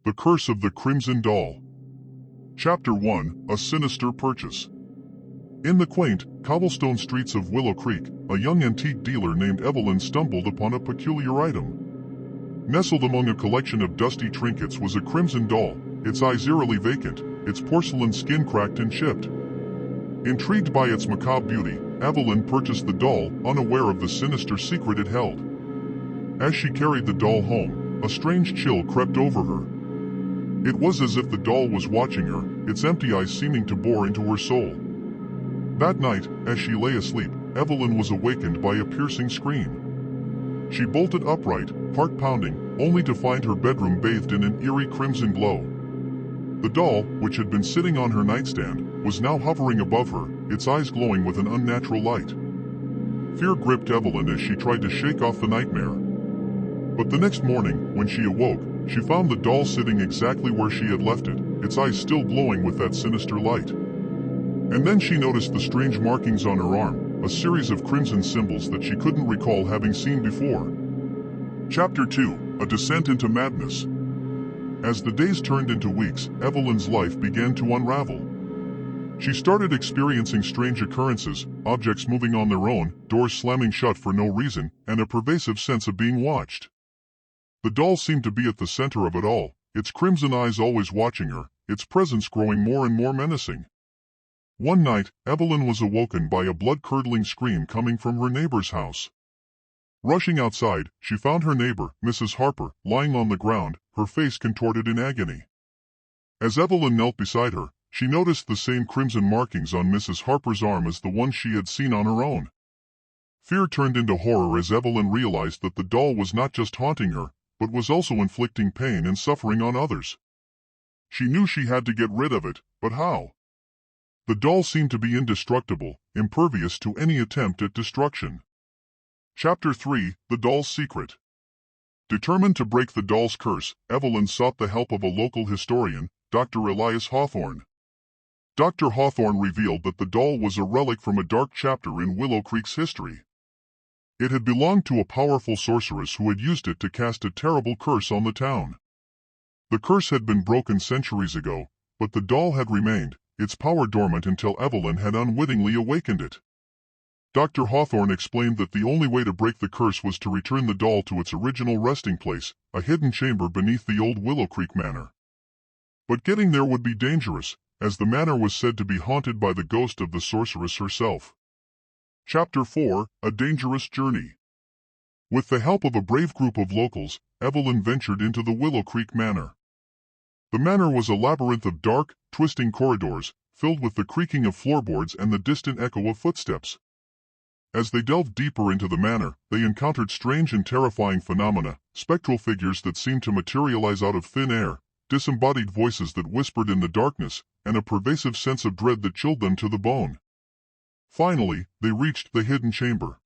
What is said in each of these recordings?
The Curse of the Crimson Doll. Chapter 1: A Sinister Purchase. In the quaint, cobblestone streets of Willow Creek, a young antique dealer named Evelyn stumbled upon a peculiar item. Nestled among a collection of dusty trinkets was a crimson doll, its eyes eerily vacant, its porcelain skin cracked and chipped. Intrigued by its macabre beauty, Evelyn purchased the doll, unaware of the sinister secret it held. As she carried the doll home, a strange chill crept over her. It was as if the doll was watching her, its empty eyes seeming to bore into her soul. That night, as she lay asleep, Evelyn was awakened by a piercing scream. She bolted upright, heart pounding, only to find her bedroom bathed in an eerie crimson glow. The doll, which had been sitting on her nightstand, was now hovering above her, its eyes glowing with an unnatural light. Fear gripped Evelyn as she tried to shake off the nightmare. But the next morning, when she awoke, she found the doll sitting exactly where she had left it, its eyes still glowing with that sinister light. And then she noticed the strange markings on her arm, a series of crimson symbols that she couldn't recall having seen before. Chapter 2: A Descent into Madness. As the days turned into weeks, Evelyn's life began to unravel. She started experiencing strange occurrences, objects moving on their own, doors slamming shut for no reason, and a pervasive sense of being watched. The doll seemed to be at the center of it all, its crimson eyes always watching her, its presence growing more and more menacing. One night, Evelyn was awoken by a blood-curdling scream coming from her neighbor's house. Rushing outside, she found her neighbor, Mrs. Harper, lying on the ground, her face contorted in agony. As Evelyn knelt beside her, she noticed the same crimson markings on Mrs. Harper's arm as the ones she had seen on her own. Fear turned into horror as Evelyn realized that the doll was not just haunting her, but was also inflicting pain and suffering on others. She knew she had to get rid of it, but how? The doll seemed to be indestructible, impervious to any attempt at destruction. Chapter 3: The Doll's Secret. Determined to break the doll's curse, Evelyn sought the help of a local historian, Dr. Elias Hawthorne. Dr. Hawthorne revealed that the doll was a relic from a dark chapter in Willow Creek's history. It had belonged to a powerful sorceress who had used it to cast a terrible curse on the town. The curse had been broken centuries ago, but the doll had remained, its power dormant until Evelyn had unwittingly awakened it. Dr. Hawthorne explained that the only way to break the curse was to return the doll to its original resting place, a hidden chamber beneath the old Willow Creek Manor. But getting there would be dangerous, as the manor was said to be haunted by the ghost of the sorceress herself. Chapter 4: A Dangerous Journey. With the help of a brave group of locals, Evelyn ventured into the Willow Creek Manor. The manor was a labyrinth of dark, twisting corridors, filled with the creaking of floorboards and the distant echo of footsteps. As they delved deeper into the manor, they encountered strange and terrifying phenomena, spectral figures that seemed to materialize out of thin air, disembodied voices that whispered in the darkness, and a pervasive sense of dread that chilled them to the bone. Finally, they reached the hidden chamber.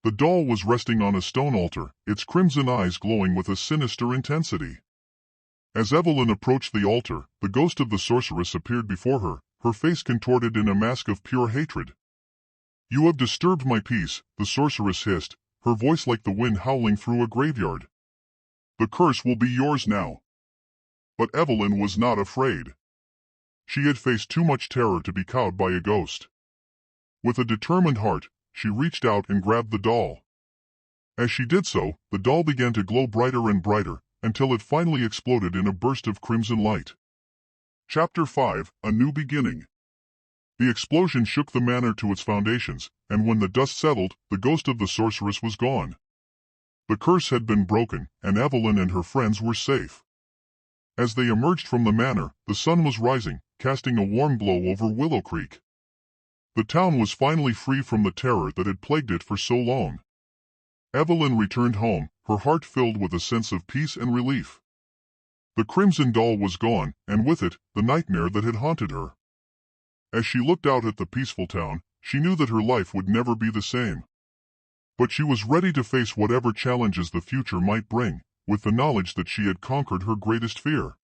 The doll was resting on a stone altar, its crimson eyes glowing with a sinister intensity. As Evelyn approached the altar, the ghost of the sorceress appeared before her, her face contorted in a mask of pure hatred. "You have disturbed my peace," the sorceress hissed, her voice like the wind howling through a graveyard. "The curse will be yours now." But Evelyn was not afraid. She had faced too much terror to be cowed by a ghost. With a determined heart, she reached out and grabbed the doll. As she did so, the doll began to glow brighter and brighter, until it finally exploded in a burst of crimson light. Chapter 5: A New Beginning. The explosion shook the manor to its foundations, and when the dust settled, the ghost of the sorceress was gone. The curse had been broken, and Evelyn and her friends were safe. As they emerged from the manor, the sun was rising, casting a warm glow over Willow Creek. The town was finally free from the terror that had plagued it for so long. Evelyn returned home, her heart filled with a sense of peace and relief. The crimson doll was gone, and with it, the nightmare that had haunted her. As she looked out at the peaceful town, she knew that her life would never be the same. But she was ready to face whatever challenges the future might bring, with the knowledge that she had conquered her greatest fear.